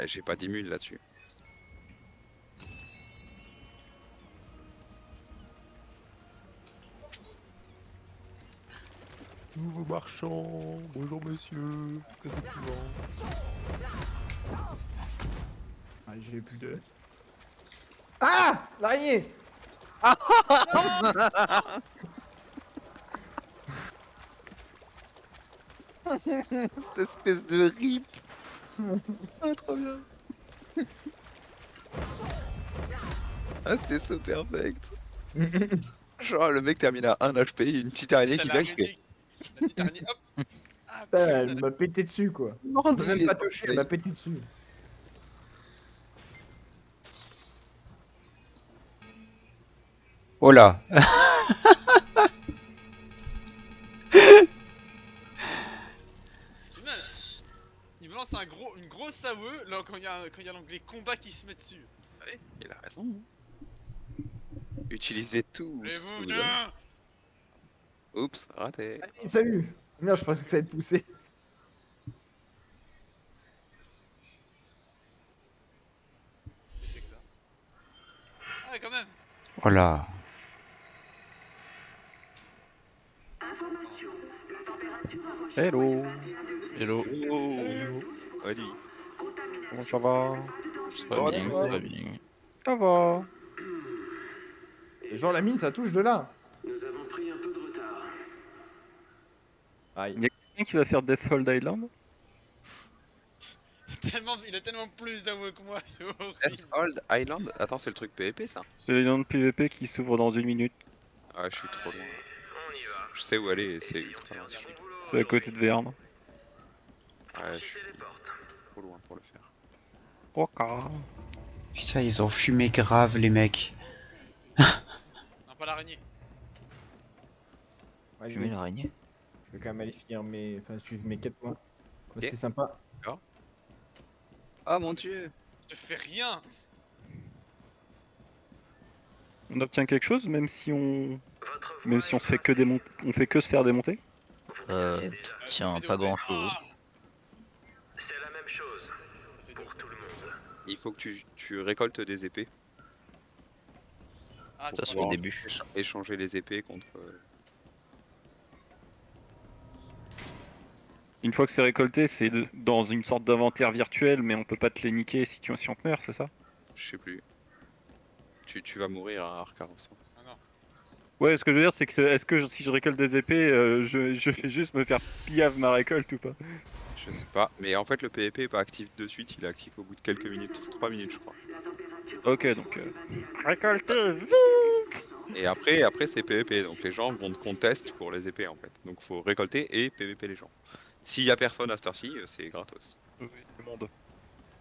J'ai pas d'immune là-dessus. Nouveau marchand, bonjour monsieur, qu'est-ce que tu vends? Ah, j'ai plus de... Ah, l'araignée. Cette espèce de rip. Ah, trop bien. Ah, c'était so perfect. Genre, le mec termine à 1 HP, une petite araignée T'as qui vient qui fait. l'araignée. La petite araignée, hop. Ah Putain, putain. elle m'a pété dessus quoi. Mordre, Je l'ai il même est pas trop touché, elle m'a pété dessus. Oh là. Génial. Il me lance une grosse AOE là quand il y a l'onglet combat qui se met dessus. Ouais, il a raison. Utilisez tout Les ce que vous, vous avez. tiens. Oups, raté. Allez, salut. Merde, je pensais que ça allait te pousser. Qu'est-ce que c'est que ça? Ah ouais, quand même. Oh là. Hello, Hello, Oh, ouais, lui. comment ça va? ça va Oh, bien, ouais. ça va bien. Ça va. Et genre la mine, ça touche de là. Aïe. Quelqu'un qui va faire Deathhold Island? Il a tellement plus d'AOE que moi, c'est horrible. Deathhold Island. Attends, c'est le truc PVP ça? C'est l'Island PVP qui s'ouvre dans 1 minute. Ah, je suis trop loin. Je sais où aller et c'est ultra loin. C'est à côté de Verne. Ouais, je suis trop loin pour le faire. Ok. Putain, ils ont fumé grave les mecs. Non, pas l'araignée. Ouais, Tu mets l'araignée? je vais quand même aller finir mes... Enfin, suivre mes quêtes, moi. Ok. C'était sympa. Oh mon dieu! Je te fais rien. On obtient quelque chose même si on... Même si on se fait que démonter... On fait que se faire démonter? Tiens, Ça fait pas de- grand chose. Ah, ça fait de- ça fait de- Il faut que tu récoltes des épées. Ah, Pour Ça, c'est pouvoir au début. échanger les épées contre. Une fois que c'est récolté, c'est dans une sorte d'inventaire virtuel, mais on peut pas te les niquer si on te meurt, c'est ça? Je sais plus. Tu vas mourir à Arcaros. Ah non. Ouais, ce que je veux dire, c'est que est-ce que si je récolte des épées, je vais juste me faire pillave ma récolte ou pas? Je sais pas. Mais en fait, le PVP est pas actif de suite, il est actif au bout de quelques minutes. 3 minutes, je crois. Ok, donc... Récolter vite! Et après c'est PVP. Donc les gens vont te contest pour les épées en fait. Donc faut récolter et PVP les gens. S'il y a personne à cette heure-ci, c'est gratos. Oui, tout le monde.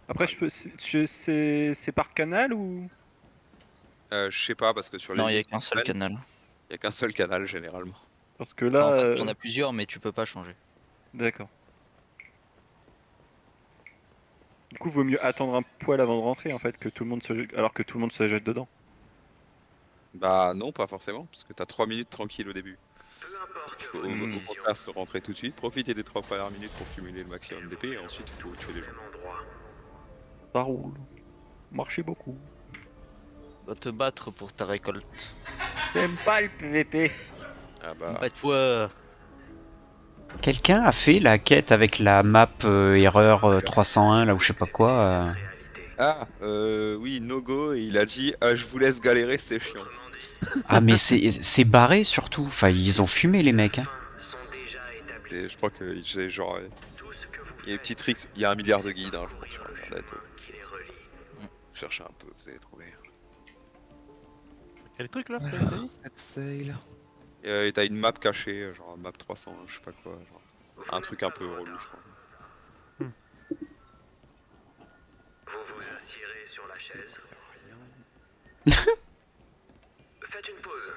Après, je peux... c'est par canal ou... Je sais pas parce que sur Non, il les y a qu'un seul X-Men, canal. il y a qu'un seul canal généralement. Parce que Non, là... en fait, il y en a plusieurs, mais tu peux pas changer. D'accord. Du coup, vaut mieux attendre un poil avant de rentrer, en fait, que tout le monde se... alors que tout le monde se jette dedans. Bah non, pas forcément, parce que t'as 3 minutes tranquille au début. Il faut au Hmm. contraire se rentrer tout de suite, profiter des 3 premières minutes pour cumuler le maximum d'épées, et ensuite il faut tuer les gens. Ça roule. Marchez beaucoup. Va te battre pour ta récolte. J'aime pas le PVP. Ah bah... Bats-toi. Quelqu'un a fait la quête avec la map erreur 301 là ou je sais pas quoi. Ah, oui, Nogo, et il a dit ah, je vous laisse galérer, c'est chiant. Ah mais c'est barré surtout. Enfin ils ont fumé les mecs. Hein. Et je crois que j'ai genre. Il y a des petits tricks, il y a 1 milliard de guides, hein, je crois, sur internet. Cherchez un peu, vous allez trouver. Quel truc là? Set sail. Et t'as une map cachée, genre map 300, je sais pas quoi. Genre, un truc un peu relou, je crois. Vous vous assirez sur la chaise. Faites une pause.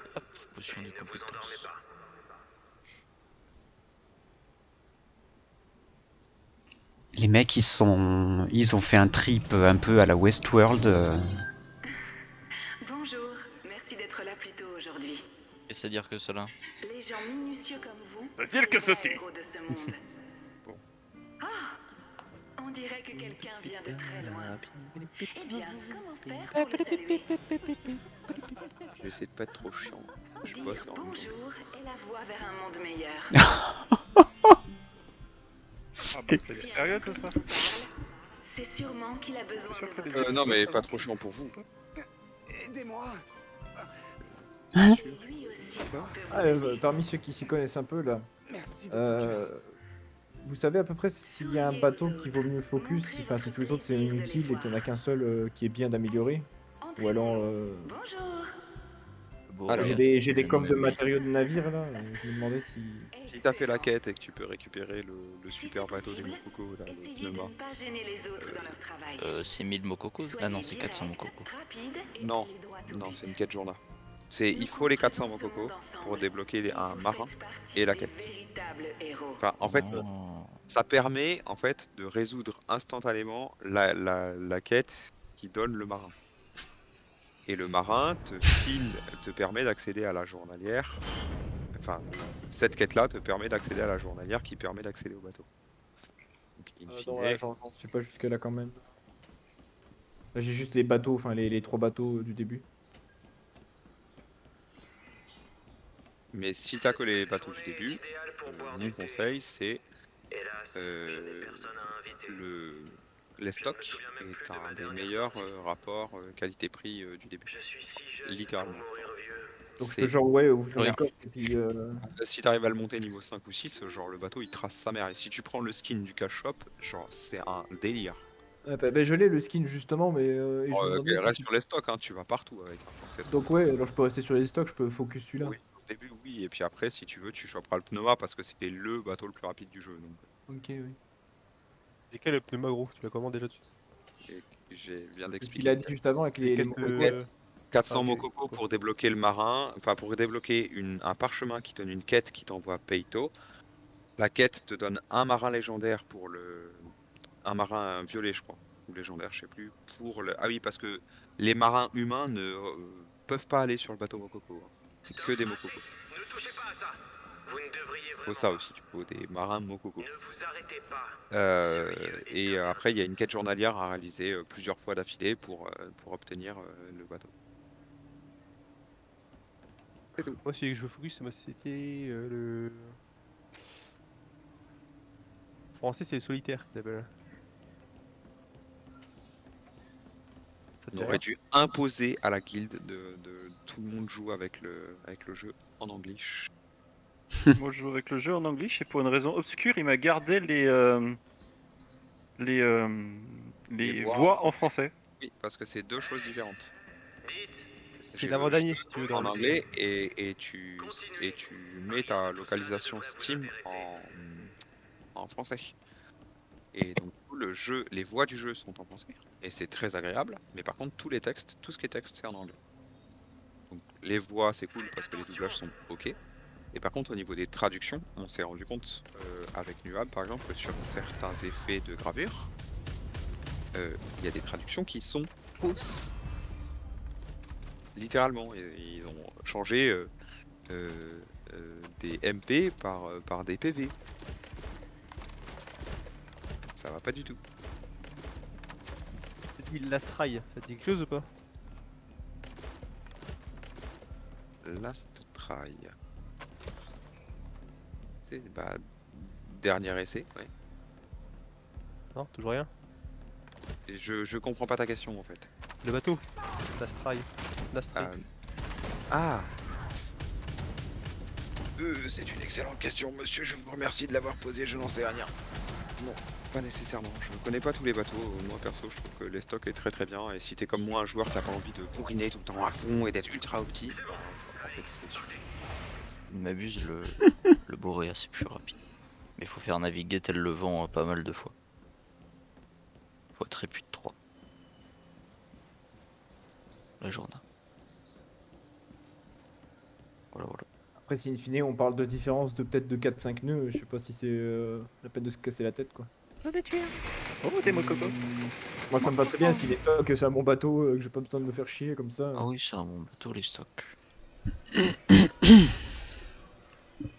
Potion de Ne vous compétence. endormez pas. Les mecs ils ont fait un trip un peu à la Westworld. Bonjour, merci d'être là plus tôt aujourd'hui. Qu'est-ce à dire que cela? Les gens minutieux comme vous C'est-à-dire sont que les vrais ceci. héros de ce monde. Bon. Ah, on dirait dirait que quelqu'un vient de très loin. Eh bien, comment faire pour le saluer? Je vais essayer de pas être trop chiant. Je Dire bosse en même temps. bonjour est la voie vers un monde meilleur. Ah bah, c'est sérieux tout ça? C'est sûrement qu'il a besoin sûr de que les votre Non, mais pas trop chiant pour vous. Aidez-moi. Lui aussi Quoi peut vous Ah, aider. parmi ceux qui s'y connaissent un peu là, Merci de vous savez à peu près s'il y a un bateau qui vaut mieux focus, enfin si tous les autres c'est inutile et qu'il n'y en a qu'un seul qui est bien d'améliorer, ou alors Bonjour. Bon, Alors, j'ai regarde, des je coffres de me- matériaux de navire là, je me demandais si... Si t'as fait la quête et que tu peux récupérer le super bateau des Mokoko, là, le Essayez de pneuma. ne pas gêner les autres dans leur travail. C'est 1000 Mokoko. Ah non, c'est Soyez 400 direct, Mokoko. rapide et Non, allez droit au non, but. c'est une quête journal. Il faut les 400 Mokoko pour débloquer un marin et la quête. Enfin, en fait, Oh. ça permet en fait de résoudre instantanément la quête qui donne le marin. Et le marin te permet d'accéder à la journalière. Enfin, cette quête-là te permet d'accéder à la journalière qui permet d'accéder au bateau. Donc, in non, fine, j'en suis pas jusque là quand même. Là j'ai juste les bateaux, enfin les 3 bateaux du début. mais si t'as que les bateaux du début, mon conseil c'est les stocks est un des meilleurs rapports qualité-prix du début. Littéralement. Donc je C'est- peux genre ouais ouvrir Oui. les coffres et puis... Si t'arrives à le monter niveau 5 ou 6, genre le bateau il trace sa mère. Et si tu prends le skin du cash shop, genre c'est un délire. je l'ai le skin justement mais... et je me demandais Reste si... sur les stocks, hein, tu vas partout avec un c'est Donc ouais, alors je peux rester sur les stocks, je peux focus celui-là. Oui, au début oui, et puis après si tu veux tu choperas le pneuma parce que c'est le bateau le plus rapide du jeu. Donc Ok, oui. Et quel est le pneuma gros? Tu l'as comment déjà dessus? j'ai bien C'est ce qu'il d'expliquer. a dit juste avant avec les Quête, Mokoko. 400 ok, Mokoko quoi. pour débloquer le marin, enfin pour débloquer un parchemin qui donne une quête qui t'envoie Peito. La quête te donne un marin légendaire pour un marin violet je crois, ou légendaire je sais plus, pour le... Ah oui parce que les marins humains ne peuvent pas aller sur le bateau Mokoko, hein. C'est que des Mokoko. Ne touchez pas à ça. Vous ne devriez Faut vraiment ça aussi, il faut des marins Mokoko. Ne vous arrêtez pas. Et après, il y a une quête journalière à réaliser plusieurs fois d'affilée pour obtenir le bateau. C'est tout. Moi, celui que je veux focus, c'était le. En français, c'est le solitaire qu'il appelle. Ça te On dit aurait rien? dû imposer à la guilde de tout le monde joue avec le jeu en anglais. Moi je joue avec le jeu en anglais et pour une raison obscure il m'a gardé les, Les voix voix en en français. Oui, parce que c'est deux choses différentes. C'est J'ai l'avant-dernier, le si tu veux. jeu Dans en le- anglais et tu mets ta localisation Steam en français. Et donc du coup, le jeu, les voix du jeu sont en français et c'est très agréable. Mais par contre, tous les textes, tout ce qui est texte, c'est en anglais. Donc les voix, c'est cool parce que les doublages sont ok. Et par contre, au niveau des traductions, on s'est rendu compte avec Nuab, par exemple, que sur certains effets de gravure, il y a des traductions qui sont fausses. Littéralement, ils ont changé des MP par des PV. Ça va pas du tout. Ça te dit l'Astrail, ça te dit quelque chose ou pas? Last try. C'est dernier essai, ouais. Non, toujours rien. Et je comprends pas ta question en fait. Le bateau, l'Astrail. L'Astrail. Ah c'est une excellente question, monsieur. Je vous remercie de l'avoir posée. Je n'en sais rien. Non, pas nécessairement. Je ne connais pas tous les bateaux. Moi, perso, je trouve que les stocks est très très bien. Et si t'es comme moi, un joueur qui n'a pas envie de bourriner tout le temps à fond et d'être ultra opti, en fait, c'est super. Il m'abuse, le Boréas c'est plus rapide. Mais il faut faire naviguer tel le vent pas mal de fois. Faut être réput de 3. La journée. Voilà, voilà. Après si in fine on parle de différence de peut-être de 4-5 nœuds, je sais pas si c'est la peine de se casser la tête quoi. Oh des Mokoko. Moi ça me va très bien si les stocks c'est un bon bateau, que j'ai pas besoin de me faire chier comme ça. Ah oui, c'est un bon bateau les stocks.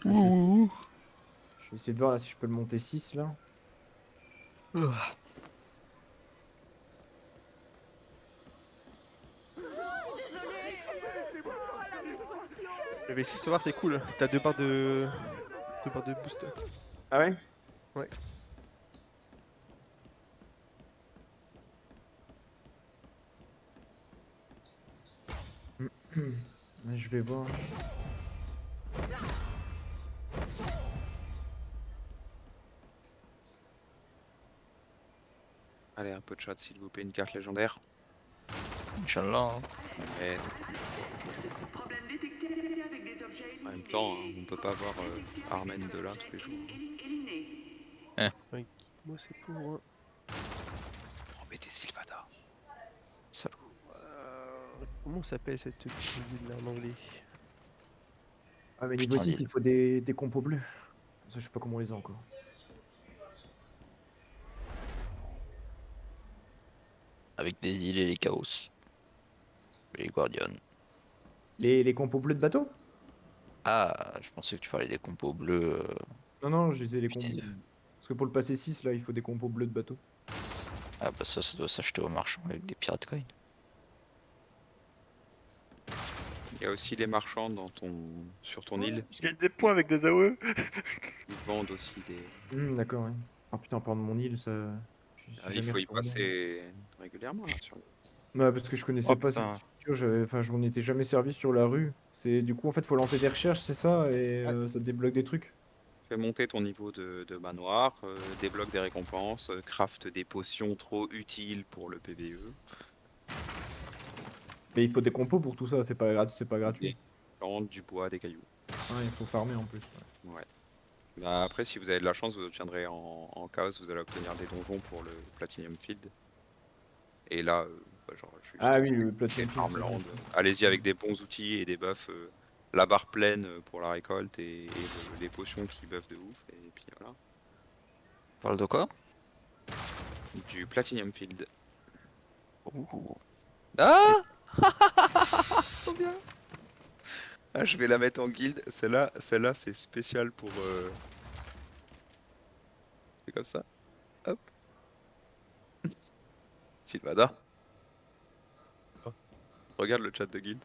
Je vais essayer de voir là si je peux le monter 6 là. Le V6, tu vas voir, c'est cool. T'as 2 barres de. 2 barres de boost. Ah ouais? Ouais. Je vais voir. Allez, un peu de chat s'il vous plaît, une carte légendaire. Inch'Allah. Hein. Mais Problème détecté avec des objets en même temps, hein, on peut pas avoir Armen de là tous les jours. éliminé. Ouais, moi c'est pour. C'est pour embêter Sylvada. Salaud. Comment s'appelle cette petite île là en anglais? Ah, mais Putain, niveau 6, l'île. il faut des compos bleus. Ça, je sais pas comment on les a encore. Avec des îles et les chaos. Et les guardians. Les compos bleus de bateau? Ah, je pensais que tu parlais des compos bleus. Non, non, je disais les compos. Putain. Parce que pour le passer 6, là, il faut des compos bleus de bateau. Ah bah ça doit s'acheter au marchand avec des pirate coins. Il y a aussi les marchands sur ton île. Je gagne des points avec des AOE. Ils vendent aussi des. D'accord, ouais. Ah putain, en parlant de mon île, ça. j'y suis Ah, il jamais faut y retourné. passer régulièrement là. Ouais, parce que je connaissais Oh, pas cette putain. feature, enfin, je m'en étais jamais servi sur la rue. C'est du coup, en fait, faut lancer des recherches, c'est ça, et Ouais. ça te débloque des trucs. Fais monter ton niveau de manoir, débloque des récompenses, craft des potions trop utiles pour le PvE. Mais il faut des compos pour tout ça, c'est pas gratuit. Des plantes, du bois, des cailloux. Ah, il faut farmer en plus. Ouais. Ouais. Bah, après, si vous avez de la chance, vous obtiendrez en chaos, vous allez obtenir des donjons pour le Platinum Field. Et là, bah, genre, juste Ah oui, check le les Platinum Field, c'est farmlands. vrai. Allez-y avec des bons outils et des buffs. La barre pleine pour la récolte et les potions qui buffent de ouf. Et puis voilà. Parle de quoi? Du Platinum Field. Ouh. Ah trop bien. Ah, je vais la mettre en guilde. Celle-là, c'est spécial pour. C'est comme ça. Hop. Sylvada. Oh. Regarde le chat de guilde.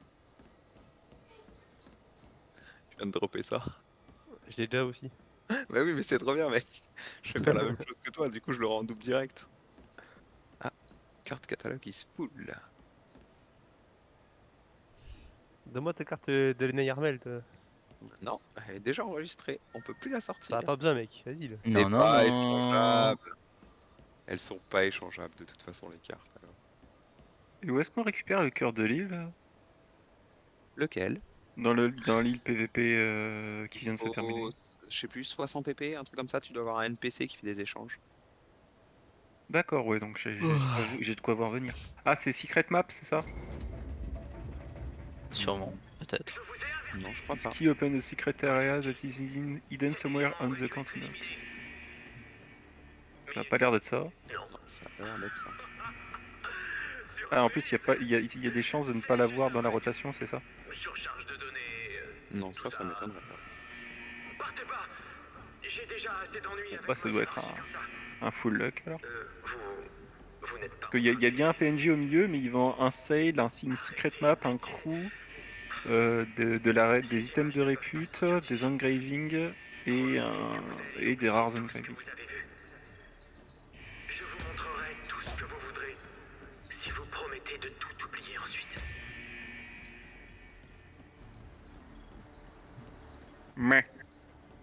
Je viens de dropper ça. Je l'ai déjà aussi. Bah oui, mais c'est trop bien, mec. Je vais faire la même chose que toi, du coup, je le rends en double direct. Ah, carte catalogue qui se full. Donne-moi ta carte de Lena Yarmel. Non, elle est déjà enregistrée. On peut plus la Ça sortir. a pas besoin, mec. Vas-y. Là. C'est Non, non, pas non. échangeable. Elles sont pas échangeables de toute façon, les cartes. Alors. Et où est-ce qu'on récupère le cœur de l'île là? Lequel? Dans l'île PVP qui vient de se Au, terminer. je sais plus, 60 épées, un truc comme ça, tu dois avoir un NPC qui fait des échanges. D'accord, ouais, donc j'ai de quoi voir venir. Ah, c'est Secret Map, c'est ça? Sûrement, peut-être. Non, je crois pas. Qui open the secret area that is hidden somewhere on the continent? Ça a pas l'air d'être ça. Non, ça a l'air d'être ça. Ah, en plus, il y a des chances de ne pas l'avoir dans la rotation, c'est ça? Surcharge de données. Non, ça m'étonnerait pas. Partez pas. J'ai déjà assez d'ennuis avec Bah, ça vos doit être énergies comme ça. un full luck alors. Vous n'êtes pas. Parce qu'il y a bien un PNJ au milieu, mais ils vendent un sale, une secret map, un crew, des items de répute, des engravings et des rares engravings. Vous avez vu. Je vous montrerai tout ce que vous voudrez. Si vous promettez de tout oublier ensuite. Mais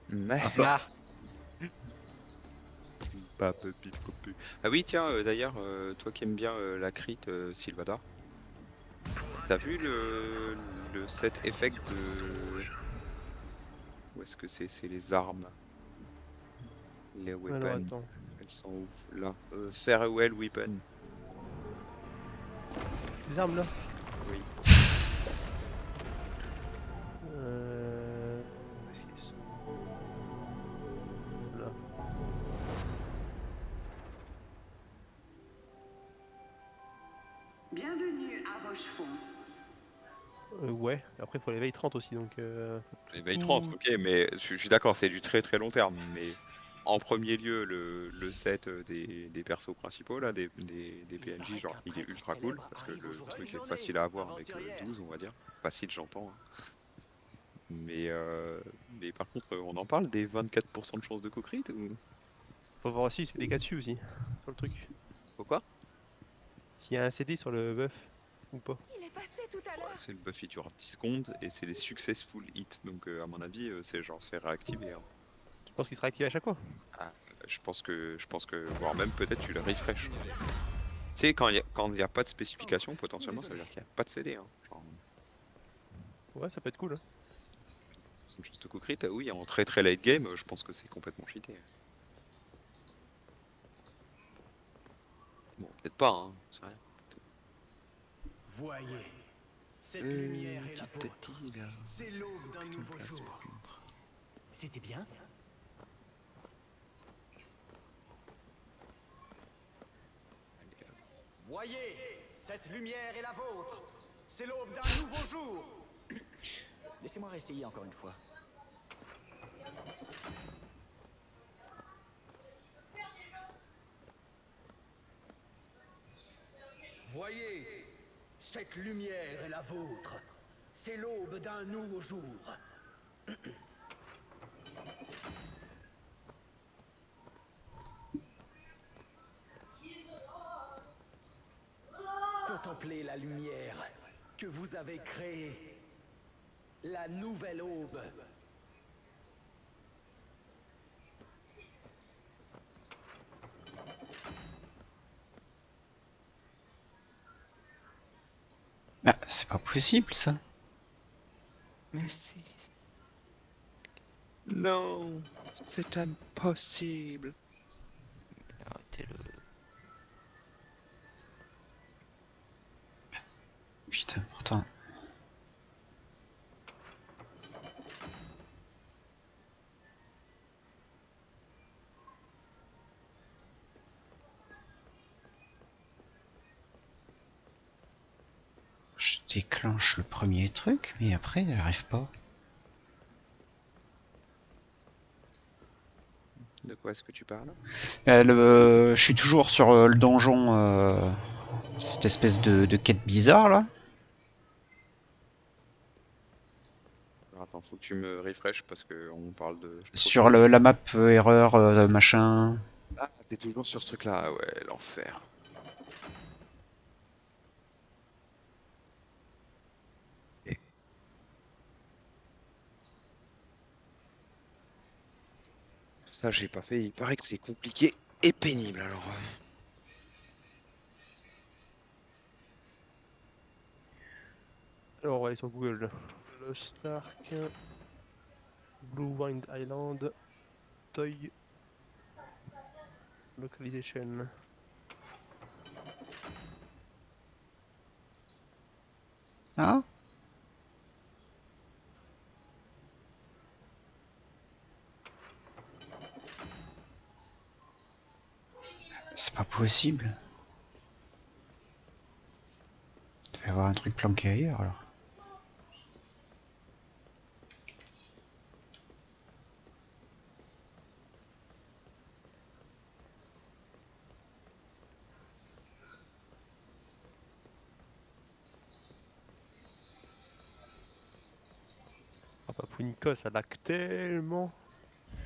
Mais. Ah, Pas peu, pipopu. Ah oui, tiens, d'ailleurs, toi qui aimes bien la crit, Sylvada, t'as vu le set effect de. Où est-ce que c'est? C'est les armes. Les Alors weapons. attends. Elles sont ouf. Là. Farewell Weapon. Les armes là. Oui. Où est-ce qu'ils sont? Là. Bienvenue à Rochefort. Ouais, après il faut les veilles 30 aussi donc. Les veilles 30, ok, mais je suis d'accord, c'est du très très long terme. Mais en premier lieu, le set des persos principaux, là, des PNJ, genre, il est ultra cool parce que le truc est facile à avoir avec 12, on va dire. Facile, j'entends. Hein. Mais par contre, on en parle des 24% de chances de coup crit ou Faut voir aussi, c'est des cas dessus aussi, sur le truc. pourquoi? S'il y a un CD sur le buff ou pas. Il est passé tout à Ouais, l'heure. c'est le buff, il dure 10 secondes et c'est les successful hits. Donc à mon avis, c'est genre c'est réactivé, hein. Je pense qu'il sera activé à chaque fois. Ah, je pense que, voire même peut-être tu le refresh. Tu sais, quand il y a pas de spécification, potentiellement, ça veut dire qu'il n'y a pas de CD, hein. Genre, Ouais, ça peut être cool. Hein. sans juste coup crit, oui, en très très late game, je pense que c'est complètement cheaté. Bon, peut-être pas, hein, c'est rien. Voyez, cette lumière est la Qui t'a vôtre. dit là? C'est l'aube d'un Aucune nouveau place jour. par contre. C'était bien? Allez, Voyez, cette lumière est la vôtre. C'est l'aube d'un nouveau jour. Laissez-moi réessayer encore une fois. Voyez, cette lumière est la vôtre. C'est l'aube d'un nouveau jour. Contemplez la lumière que vous avez créée. La nouvelle aube. Bah, c'est pas possible ça. merci. Non, c'est impossible. Arrêtez-le. Putain, pourtant. Je déclenche le premier truc, mais après, elle arrive pas. De quoi est-ce que tu parles? Je suis toujours sur le donjon, cette espèce de quête bizarre là. Alors, attends, faut que tu me refresh parce que on parle de. Sur la map erreur machin. Ah, t'es toujours sur ce truc-là, ah ouais, l'enfer. Ça, j'ai pas fait. Il paraît que c'est compliqué et pénible. Alors, Alors on va aller sur Google. Lost Ark, Blue Wind Island, Toy, Localization. Ah, c'est pas possible. Il doit y avoir un truc planqué ailleurs alors. Ah bah Punica ça lag tellement.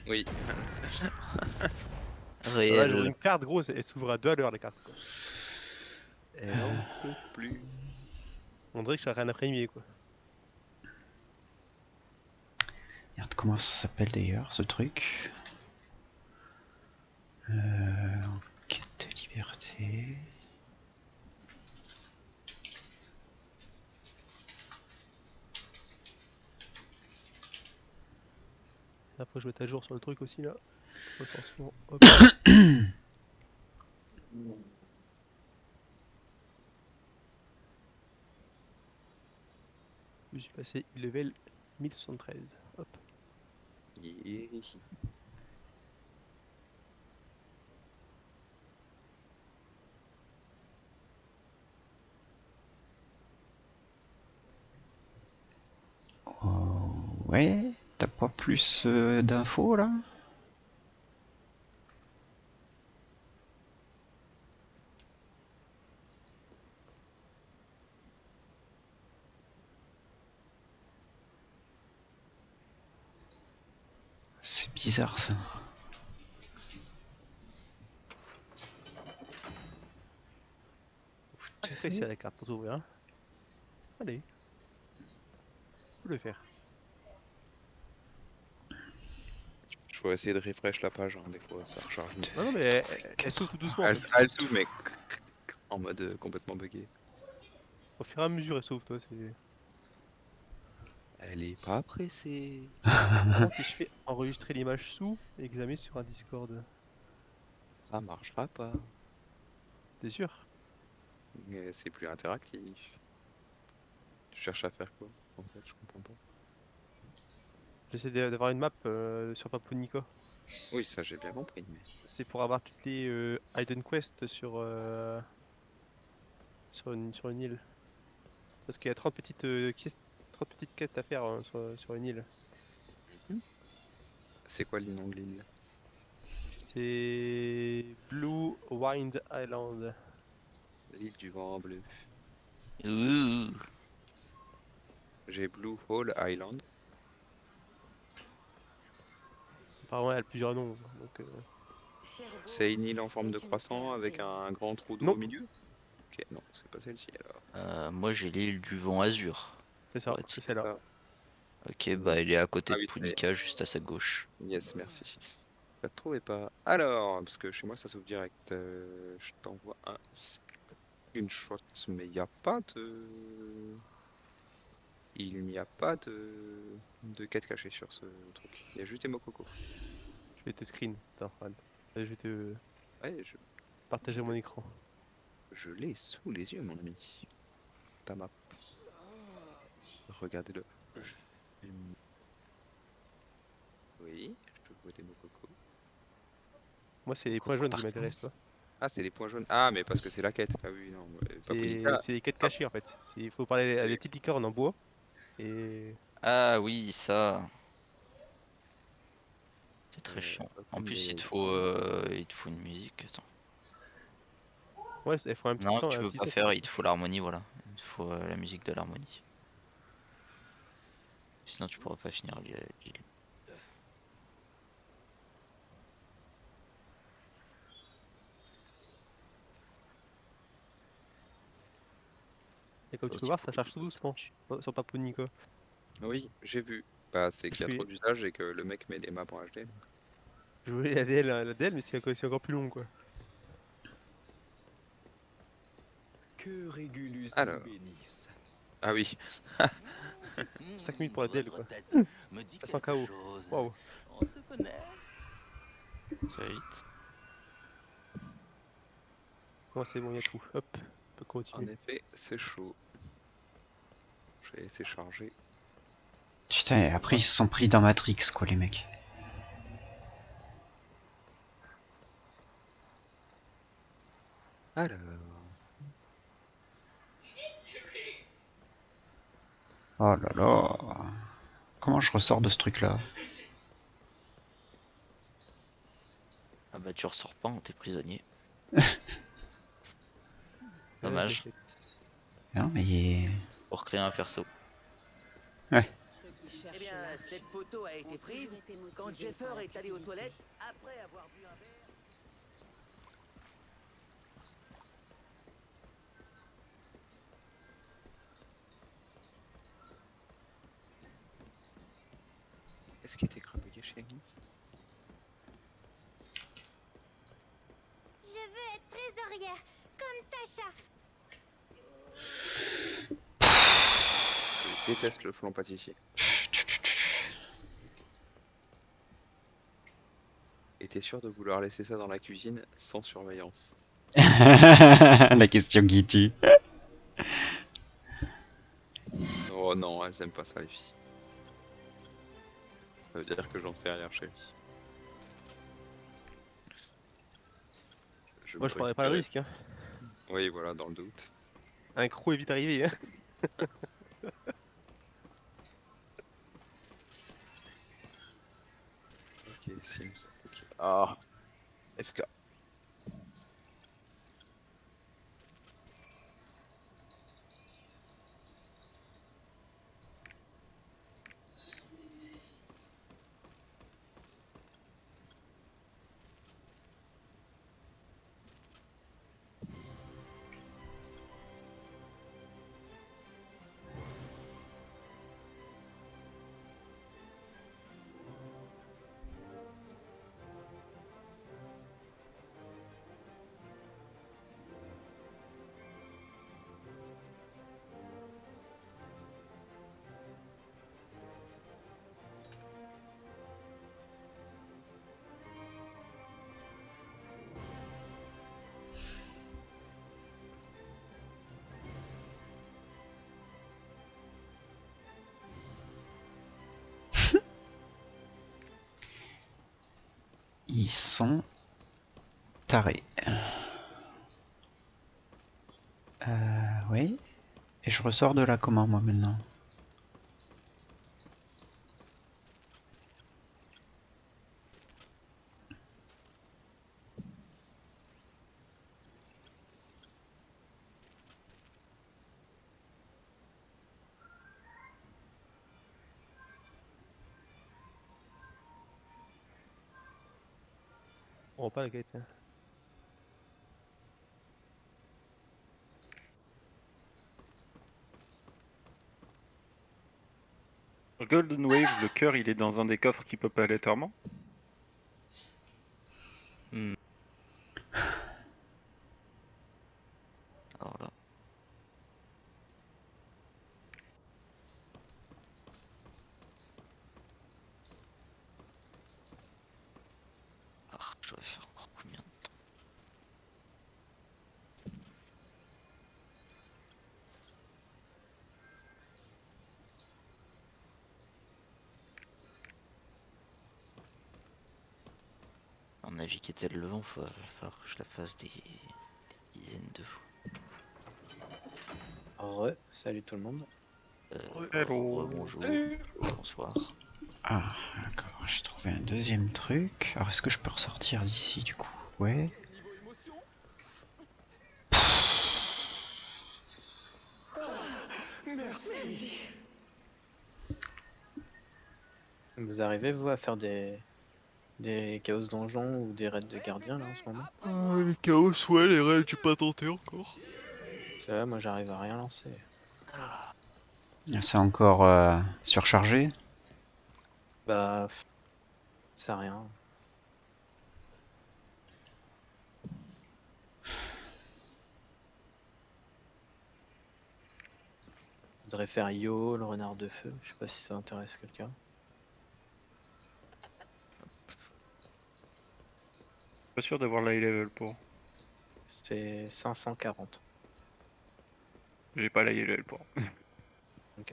oui. Là j'ai Réel. une carte grosse, elle s'ouvre à 2 à l'heure la carte. Quoi. Elle en peut plus. On dirait que j'ai rien après-midi quoi. Merde, comment ça s'appelle d'ailleurs ce truc? Enquête de liberté. Après je vais être à jour sur le truc aussi là. Recensement, hop. Je suis passé level 1073. Hop. Yeah. Ouais, t'as pas plus d'infos là? bizarre ça. Très précis à la carte pour s'ouvrir. Hein. Allez. Faut le faire. Je pourrais essayer de refresh la page, hein, des fois ça recharge. Non, non, mais elle s'ouvre tout doucement. En Elle, fait. elle s'ouvre, mais en mode complètement buggé. Au fur et à mesure, elle s'ouvre, toi. C'est... Elle est pas pressée. Par contre, si je fais enregistrer l'image sous et que je la mets sur un Discord, Ça marchera pas. t'es sûr? Mais c'est plus interactif. Tu cherches à faire quoi? En fait, je comprends pas. J'essaie d'avoir une map sur Papunica. Oui, ça j'ai bien compris, mais... C'est pour avoir toutes les Hidden Quest sur une île. Parce qu'il y a 30 30 petites quêtes à faire sur une île. C'est quoi le nom de l'île? C'est Blue Wind Island. L'île du vent bleu. Ouh. J'ai Blue Hole Island. Apparemment, elle a plusieurs noms. Donc, C'est une île en forme de croissant avec un grand trou d'eau Non. au milieu? Ok, non, c'est pas celle-ci alors. Moi j'ai l'île du vent azur. c'est ça, Ouais, c'est c'est celle-là. Ça. Ok, bah il est à côté Ah de oui, ça y est. Punica, juste à sa gauche. Yes, merci. Je la trouvais pas. Alors, parce que chez moi ça s'ouvre direct. Je t'envoie un screenshot, mais il n'y a pas de... Il n'y a pas de quête cachée sur ce truc. Il y a juste des Mokoko. Je vais te screen. Attends, regarde. Allez, je vais te Ouais, partager mon écran. je l'ai sous les yeux, mon ami. Ta map. Regardez-le. Oui, je peux voir des Mokoko. Moi, c'est les points jaunes qui m'intéressent, toi. Ah, c'est les points jaunes. Ah, mais parce que c'est la quête. Ah oui, non. Paprika. C'est les quêtes cachées en fait. Il faut parler à des petites licornes en bois. Et Ah oui, ça. C'est très Euh, chiant. hop, En plus, mais- il te faut une musique. Attends. ouais, il faut un petit Non, son. tu Un peux petit pas son. faire, il te faut l'harmonie, voilà. Il te faut la musique de l'harmonie. Sinon, tu pourras pas finir l'île. Et comme tu Oh, peux voir, ça charge tout doucement sur Papunica. Oui, j'ai vu. Bah, c'est qu'il y a Je trop fais- d'usage et que le mec met les maps en HD. donc. Je voulais la DL, mais c'est encore plus long quoi. Que Régulus Alors. vous bénisse. Ah oui. 5 minutes pour la DL quoi. Me dit Ça sent KO. Waouh. On se connaît. Ça va vite. Moi c'est bon, il y a tout. Hop, on peut En continuer. effet, c'est chaud. Je vais laisser charger. Putain, et après ils se sont pris dans Matrix, quoi, les mecs. Alors. Oh là là. Comment je ressors de ce truc-là? Ah bah tu ressors pas, t'es prisonnier. Ouais, Dommage. t'inquiète. Non, mais... Pour créer un perso. Eh bien, cette photo a été prise quand Jeffer est allé aux toilettes après avoir bu un verre. Qu'est-ce qui était crabouillé chez Agnès? Je veux être trésorière, comme Sacha. Je déteste le flan pâtissier. Et t'es sûr de vouloir laisser ça dans la cuisine sans surveillance? La question qui tue. Oh non, elles aiment pas ça les filles. Ça veut dire que j'en sais rien chez lui. Moi je prendrais pas le risque. Hein. Oui, voilà, dans le doute. Un crew est vite arrivé. Hein. Ok, Sims. Ok. Ah, FK. ils sont tarés. Oui. Et je ressors de là comment moi maintenant? On pas la gate. Hein. Golden Wave, le cœur, il est dans un des coffres qui pop aléatoirement. Hmm. Alors là. Ah, je dois faire encore combien de temps? À mon avis, qu'était le vent, va falloir que je la fasse des dizaines de fois. Salut tout le monde. Hello. Bonjour. Bonsoir. Ah, d'accord, j'ai trouvé un deuxième truc. Alors, est-ce que je peux ressortir d'ici, du coup? Ouais. Vous arrivez, vous, à faire des chaos donjons ou des raids de gardiens, là, en ce moment? Les chaos, ouais, les raids, j'ai pas tenté encore. Ça va, moi, j'arrive à rien lancer. C'est encore surchargé. Bah, c'est rien. Je voudrais faire Yo, le renard de feu. Je sais pas si ça intéresse quelqu'un. Pas sûr d'avoir l'high level pour. C'est 540. J'ai pas l'high level pour. Ok.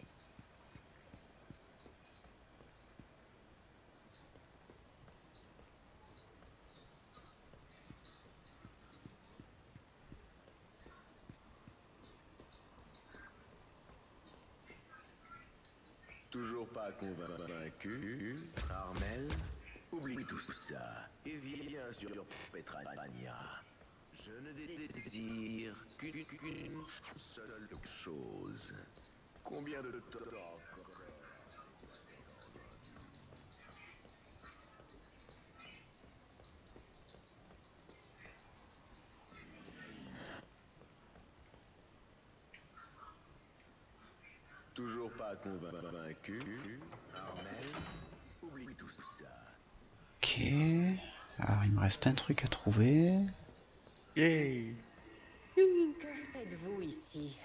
Toujours pas convaincu, Armel? Oublie tout ça et viens sur Petrania. Je ne désire qu'une seule chose. Combien de temps? Toujours pas convaincu, Armel? Oublie tout ça. Ok. Alors, il me reste un truc à trouver. Yay! Que faites-vous ici?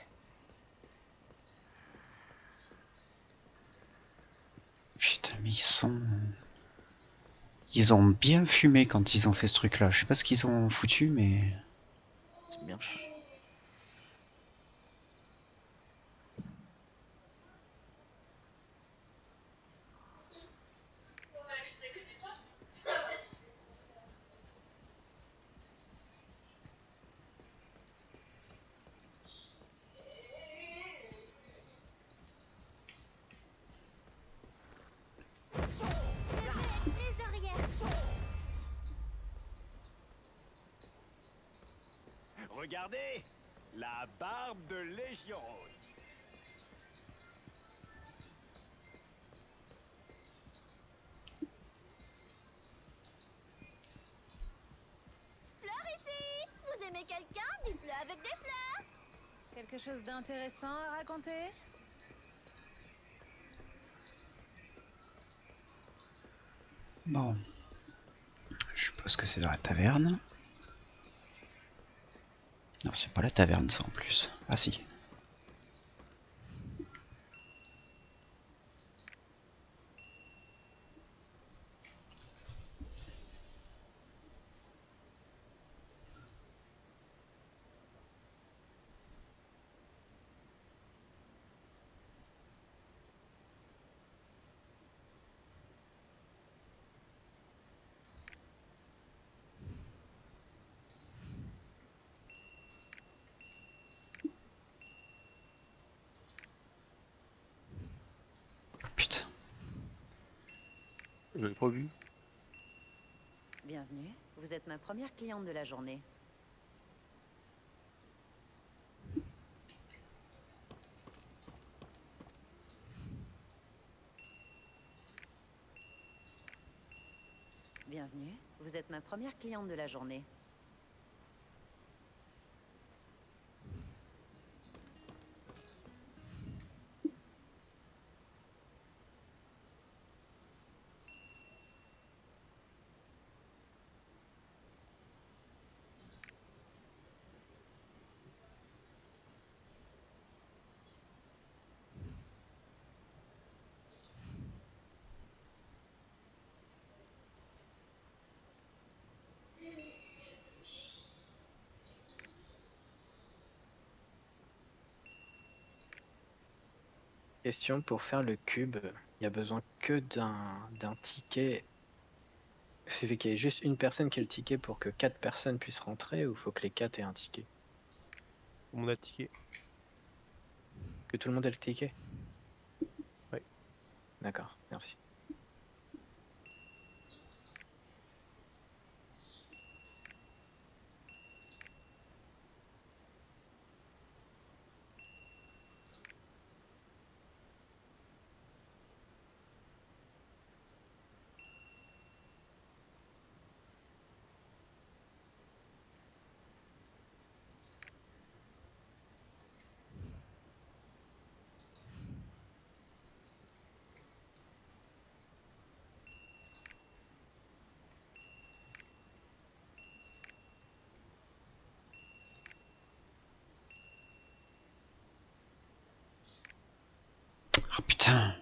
Putain, mais ils sont... Ils ont bien fumé quand ils ont fait ce truc-là. Je sais pas ce qu'ils ont foutu, mais... C'est bien chiant. Les arrières. Regardez, la barbe de Légion Rose. Fleurs ici. Vous aimez quelqu'un? Dites-le avec des fleurs. Quelque chose d'intéressant à raconter? Bon. Je suppose que c'est dans la taverne. Non, c'est pas la taverne, ça, en plus. Ah, si. Je l'ai pas vu. Bienvenue, vous êtes ma première cliente de la journée. Bienvenue, vous êtes ma première cliente de la journée. Question, pour faire le cube, il y a besoin que d'un ticket. Il suffit qu'il y ait juste une personne qui ait le ticket pour que 4 personnes puissent rentrer, ou faut que les 4 aient un ticket? On a ticket. Que tout le monde ait le ticket? Ouais. D'accord, merci. Ah putain.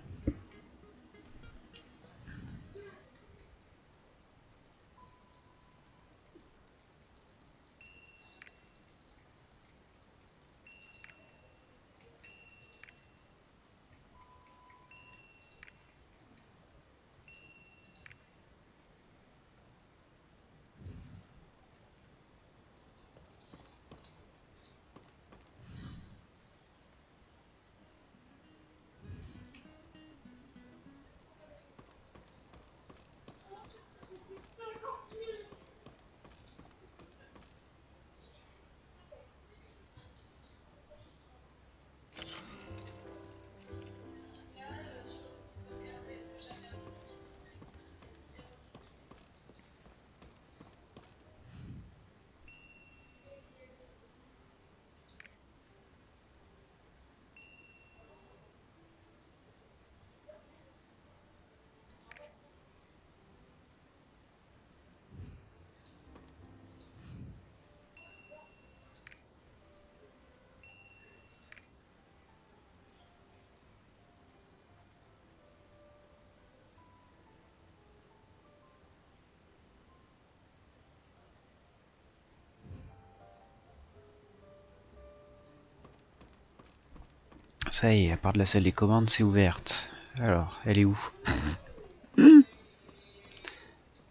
Ça y est, à part de la salle des commandes, c'est ouverte. Alors, elle est où?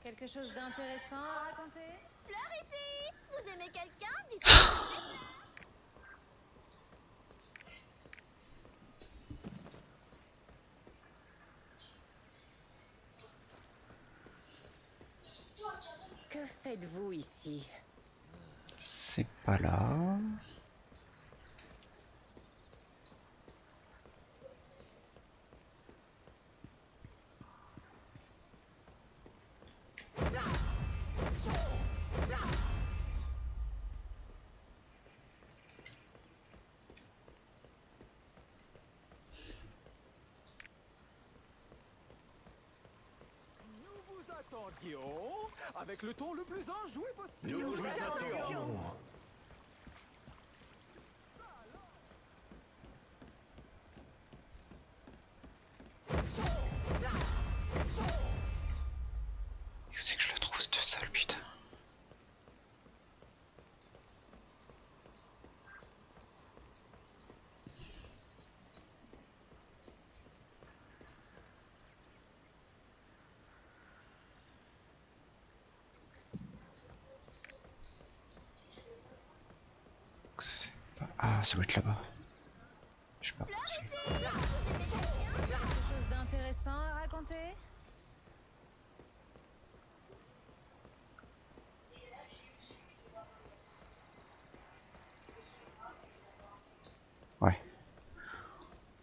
Quelque chose d'intéressant à raconter? Fleur ici! Vous aimez quelqu'un? Dites-le. Que faites-vous ici? C'est pas là. Nous vous attendions avec le ton le plus enjoué possible. Nous vous attendions. Où c'est que je le trouve cette salle, putain? Ah, ça doit être là-bas. Je sais pas pensé. Quelque chose d'intéressant à raconter?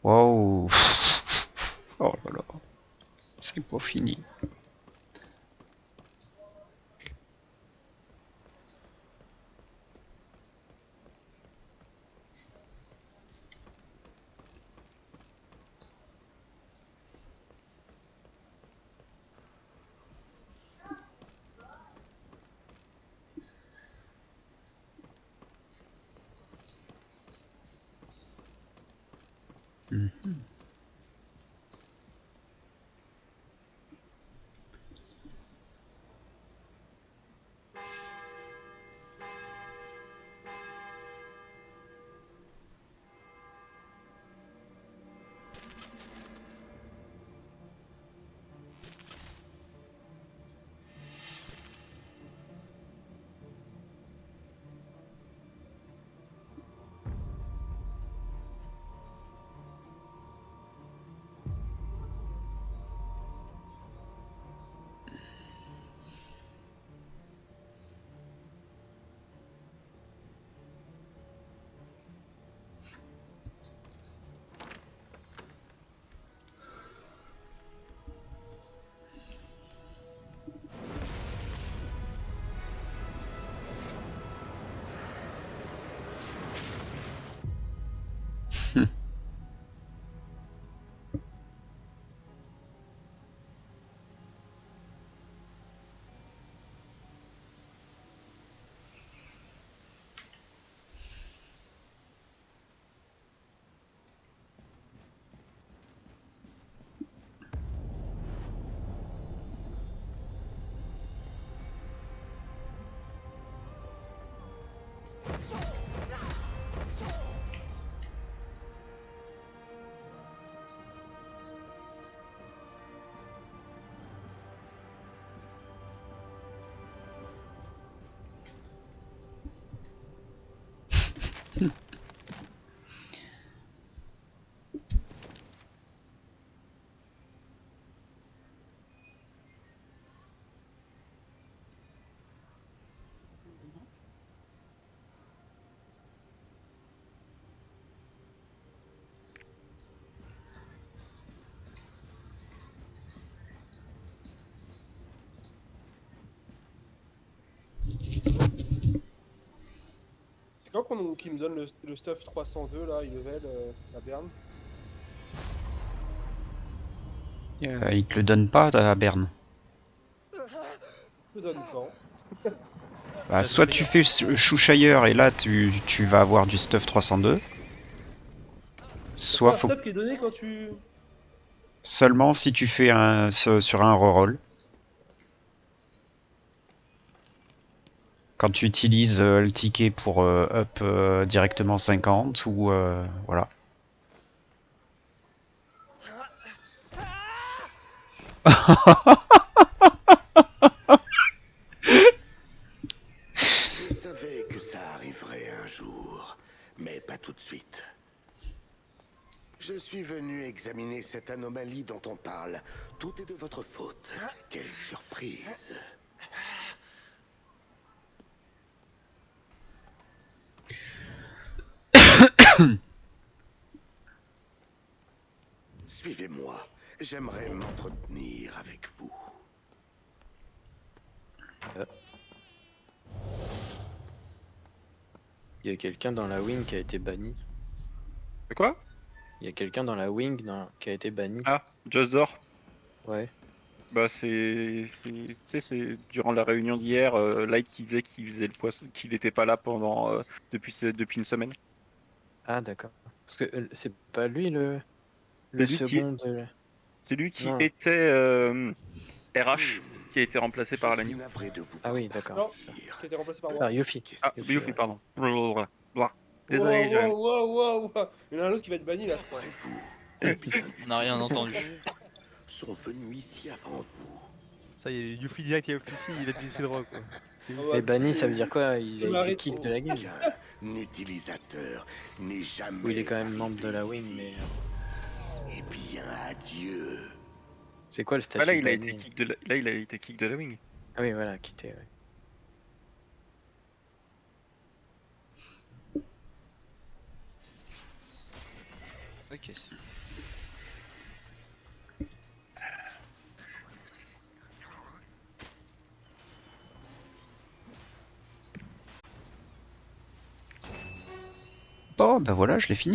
Waouh. Oh là là. C'est pas fini. Mhm. C'est quand qu'il me donne le stuff 302 là, il level la Berne? Il te le donne pas à Berne. Je donne quand? Bah, soit tu fais Chouchire et là tu vas avoir du stuff 302. Soit C'est faut pas un stuff qui est donné quand tu... seulement si tu fais sur un reroll. Quand tu utilises le ticket pour up directement 50 ou voilà. Je savais que ça arriverait un jour, mais pas tout de suite. Je suis venu examiner cette anomalie dont on parle. Tout est de votre faute. Quelle surprise. Suivez-moi. J'aimerais m'entretenir avec vous. Il y a quelqu'un dans la wing qui a été banni. C'est quoi? Il y a quelqu'un dans la wing qui a été banni. Ah, Just Door. Ouais. Bah tu sais, c'est durant la réunion d'hier, Light qui disait qu'il faisait le poisson, qu'il n'était pas là pendant depuis une semaine. Ah d'accord. Parce que c'est pas lui le C'est lui second de... C'est lui qui Non. était RH, qui a été remplacé par Alani. Ah oui, d'accord. Non, c'est ça. qui a été remplacé par moi. Par Yuffie. Ah, Yuffie, Yuffie, ouais. pardon. Désolé. Wow. Il y en a un autre qui va être banni là, je crois. On n'a rien entendu. Sont venus ici avant vous. Ça y est, Yuffie direct, il a plus ici, il a utilisé ses droits quoi. Et banni, ça veut dire quoi? Il a été m'arrête. kick de la guilde. Aucun utilisateur n'est jamais. Ou il est quand même membre de la wing, mais... Eh bien, adieu. C'est quoi le statut Bah là, il a banni? été kick de la... là, il a été kick de la wing. Ah oui, voilà, quitté, ouais. Ok. Bon, ben voilà, je l'ai fini.